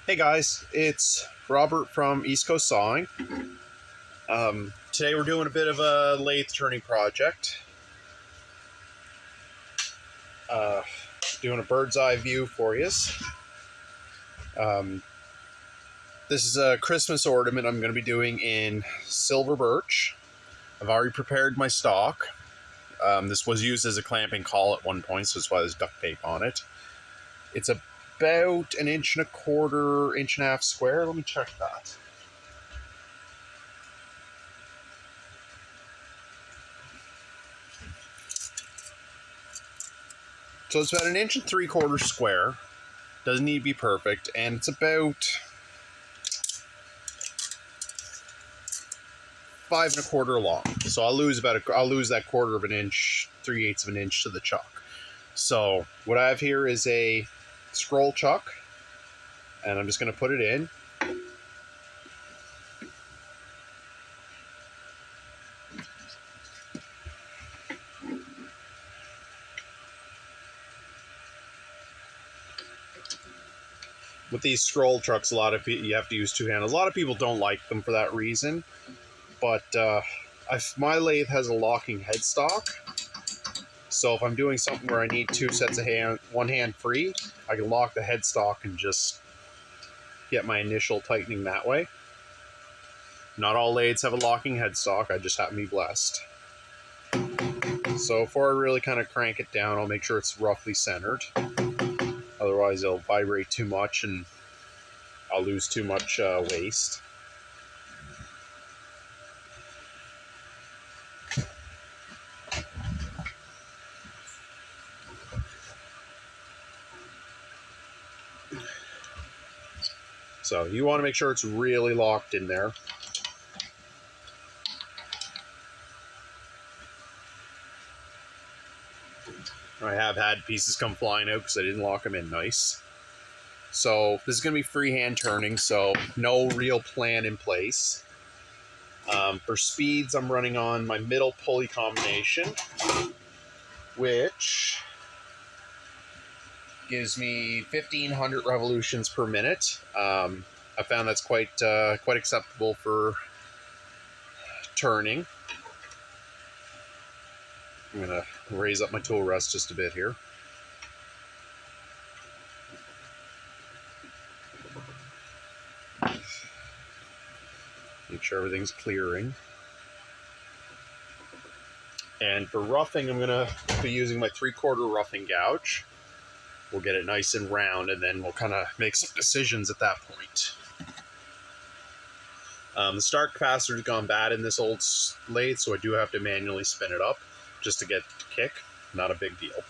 Hey guys, it's Robert from East Coast Sawing. Today we're doing a bit of a lathe turning project. Doing a bird's eye view for you. This is a Christmas ornament I'm going to be doing in silver birch. I've already prepared my stock. This was used as a clamping caul at one point, so that's why there's duct tape on it. It's about 1.25 inch, 1.5 inch square. Let me check that. So it's about 1.75 inch square. Doesn't need to be perfect, and it's about 5.25 long. So I'll lose that 1/4 inch, 3/8 of an inch to the chuck. So what I have here is a scroll chuck, and I'm just going to put it in. With these scroll trucks, you have to use two hands. A lot of people don't like them for that reason, but my lathe has a locking headstock, so if I'm doing something where I need two sets of one hand free, I can lock the headstock and just get my initial tightening that way. Not all lathes have a locking headstock, I just happen to be blessed. So before I really kind of crank it down, I'll make sure it's roughly centered. Otherwise it'll vibrate too much and I'll lose too much waste. So you want to make sure it's really locked in there. I have had pieces come flying out because I didn't lock them in nice. So this is going to be freehand turning, so no real plan in place. For speeds, I'm running on my middle pulley combination, which gives me 1,500 revolutions per minute. I found that's quite acceptable for turning. I'm going to raise up my tool rest just a bit here. Make sure everything's clearing. And for roughing, I'm going to be using my 3/4 roughing gouge. We'll get it nice and round, and then we'll kind of make some decisions at that point. The start capacitor has gone bad in this old lathe, so I do have to manually spin it up just to get the kick. Not a big deal.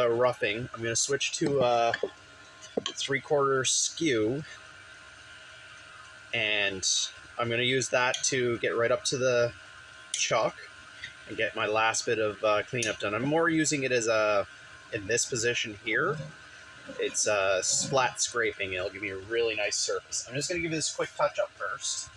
Roughing, I'm going to switch to 3/4 skew, and I'm going to use that to get right up to the chuck and get my last bit of cleanup done. I'm more using it as in this position here. It's flat scraping. It'll give me a really nice surface. I'm just going to give you this quick touch up first.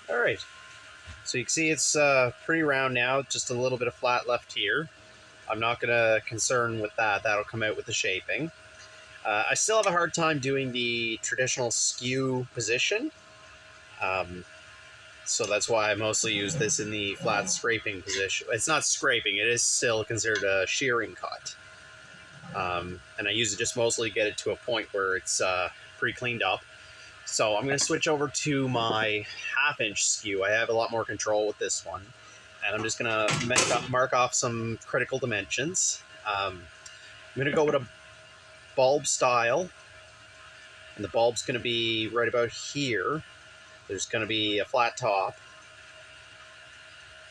Alright, so you can see it's pretty round now, just a little bit of flat left here. I'm not going to concern with that, that'll come out with the shaping. I still have a hard time doing the traditional skew position, so that's why I mostly use this in the flat scraping position. It's not scraping, it is still considered a shearing cut. And I use it just mostly to get it to a point where it's pretty cleaned up. So I'm going to switch over to my 1/2-inch skew. I have a lot more control with this one. And I'm just going to mark off some critical dimensions. I'm going to go with a bulb style. And the bulb's going to be right about here. There's going to be a flat top.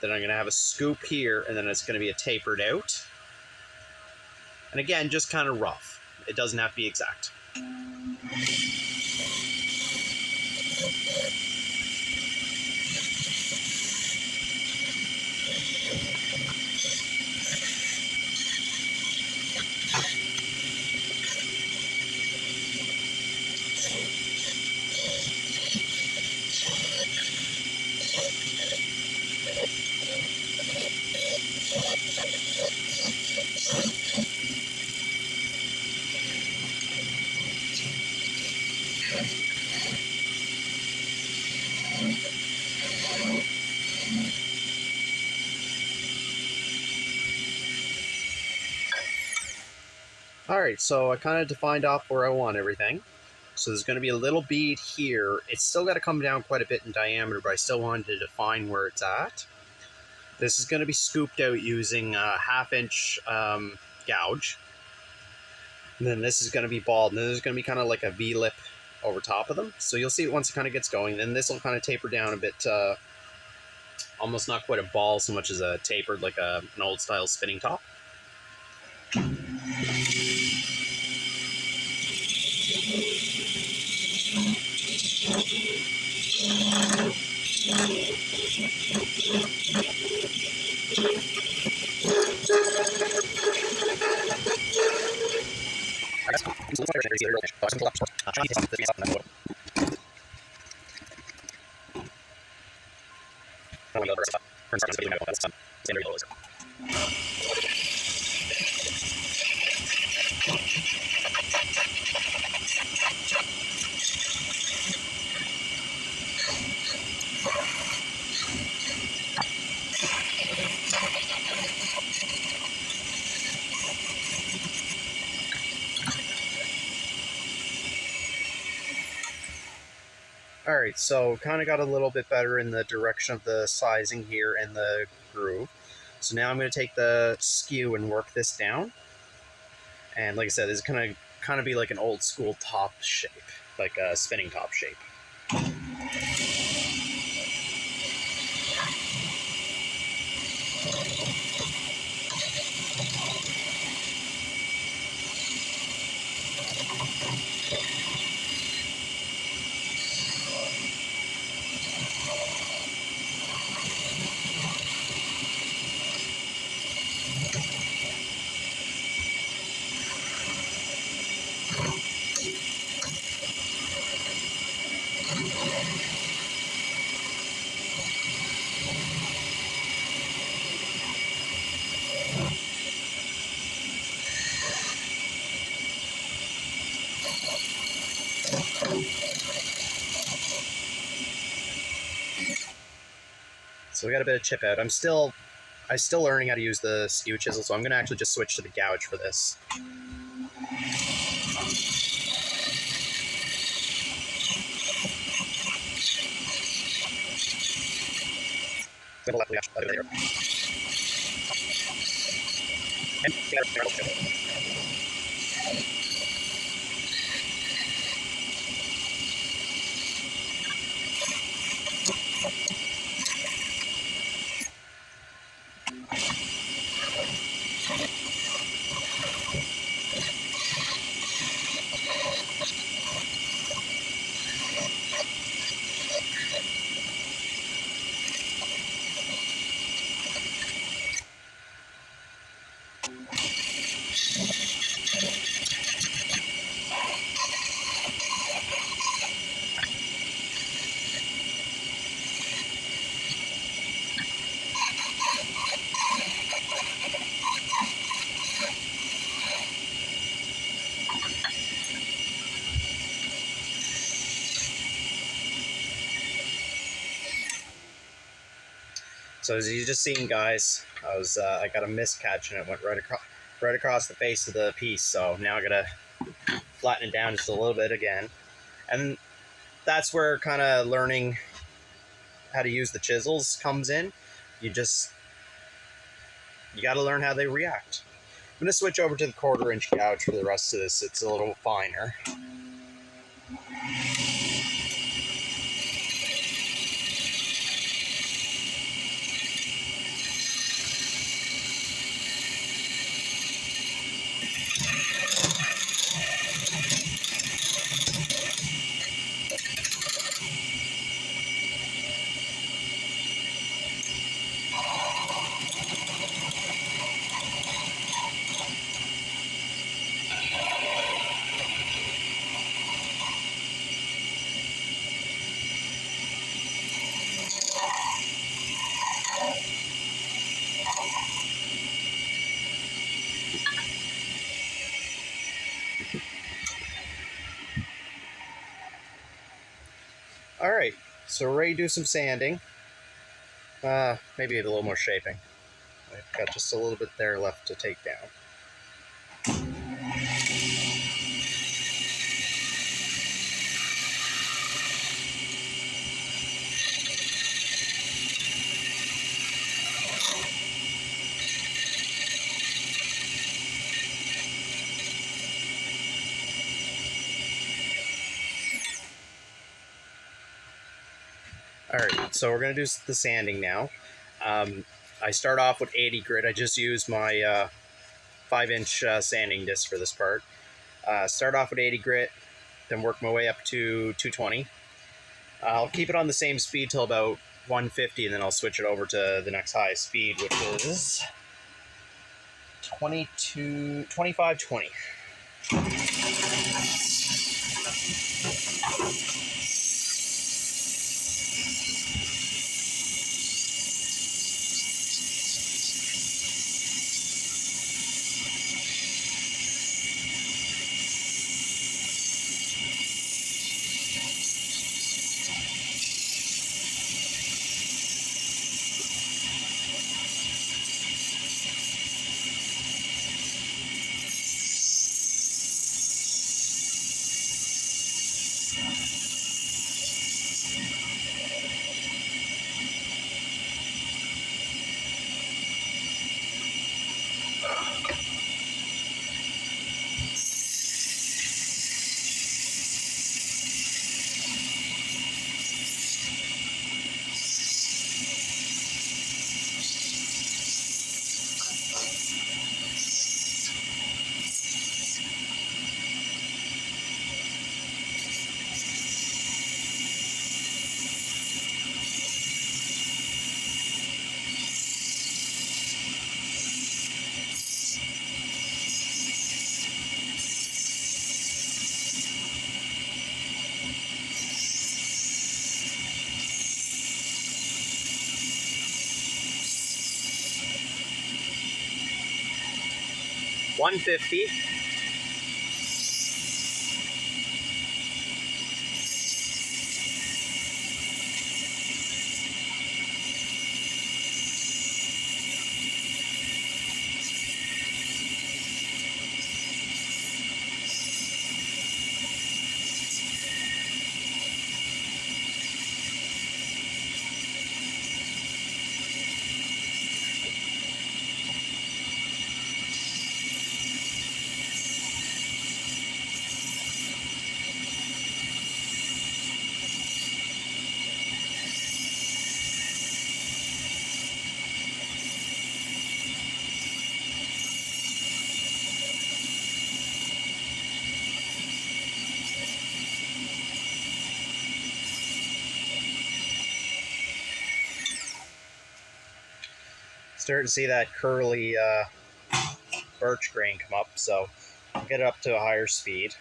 Then I'm going to have a scoop here, and then it's going to be a tapered out. And again, just kind of rough. It doesn't have to be exact. Alright, so I kind of defined off where I want everything. So there's going to be a little bead here. It's still got to come down quite a bit in diameter, but I still wanted to define where it's at. This is going to be scooped out using a 1/2-inch gouge. And then this is going to be bald, and then there's going to be kind of like a V-lip over top of them. So you'll see it once it kind of gets going. Then this will kind of taper down a bit, almost not quite a ball so much as a tapered, like an old-style spinning top. Alright, so kind of got a little bit better in the direction of the sizing here and the groove. So now I'm going to take the skew and work this down. And like I said, this is going to kind of be like an old school top shape, like a spinning top shape. So we got a bit of chip out. I'm still learning how to use the skew chisel, so I'm going to actually just switch to the gouge for this. So as you just seen, guys, I got a miscatch and it went right across the face of the piece. So now I gotta flatten it down just a little bit again, and that's where kind of learning how to use the chisels comes in. You got to learn how they react. I'm gonna switch over to the 1/4 inch gouge for the rest of this. It's a little finer. Alright, so we're ready to do some sanding. Maybe a little more shaping. I've got just a little bit there left to take down. Alright, so we're going to do the sanding now. I start off with 80 grit. I just use my 5-inch sanding disc for this part. Start off with 80 grit, then work my way up to 220. I'll keep it on the same speed till about 150, and then I'll switch it over to the next highest speed, which is 2520. $150. Starting to see that curly birch grain come up, so I'll get it up to a higher speed.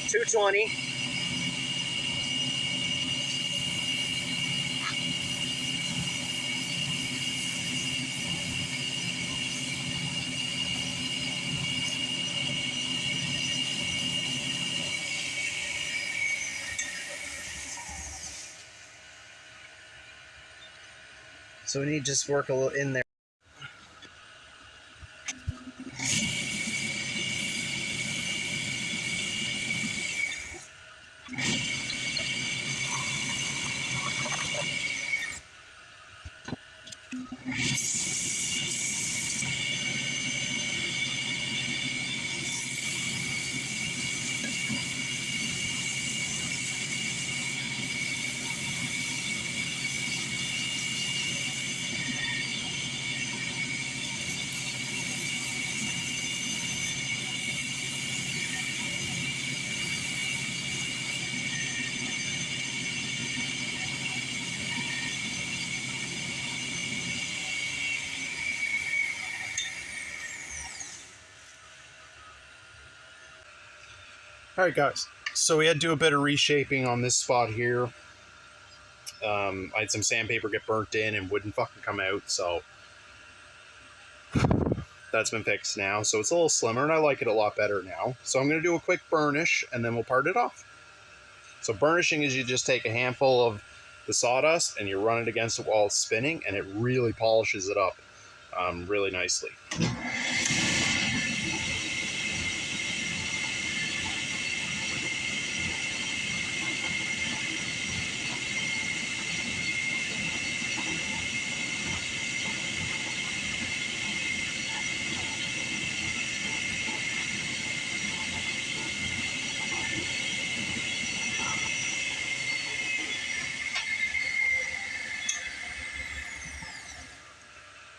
$220. So we need to just work a little in there. Alright guys, so we had to do a bit of reshaping on this spot here. I had some sandpaper get burnt in and wouldn't fucking come out, so that's been fixed now. So it's a little slimmer and I like it a lot better now. So I'm going to do a quick burnish and then we'll part it off. So burnishing is you just take a handful of the sawdust and you run it against it while it's spinning, and it really polishes it up really nicely.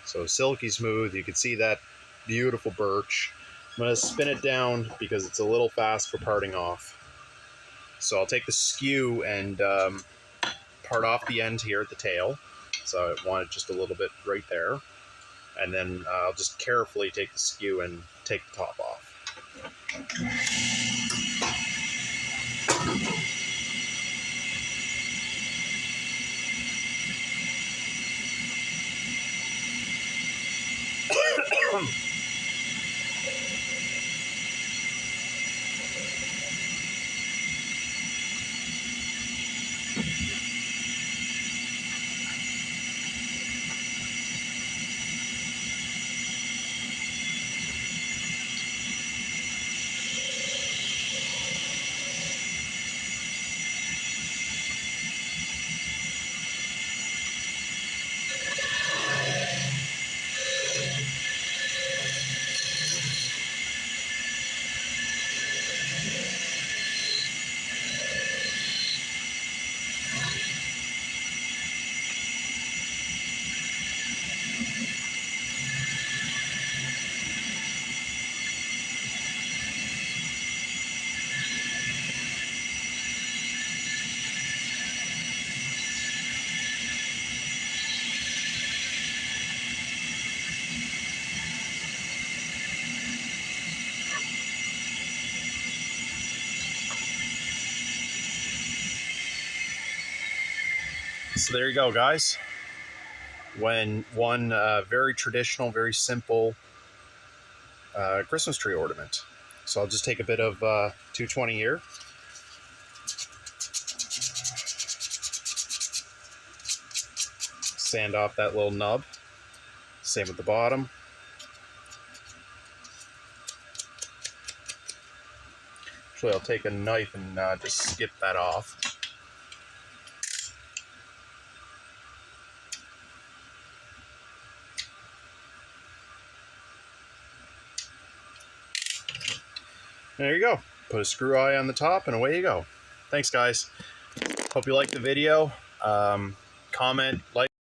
So silky smooth, you can see that beautiful birch. I'm going to spin it down because it's a little fast for parting off. So I'll take the skew and part off the end here at the tail. So I want it just a little bit right there. And then I'll just carefully take the skew and take the top off. So there you go, guys. One very traditional, very simple Christmas tree ornament. So I'll just take a bit of 220 here. Sand off that little nub. Same with the bottom. Actually, I'll take a knife and just skip that off. There you go. Put a screw eye on the top and away you go. Thanks, guys. Hope you liked the video. Comment, like,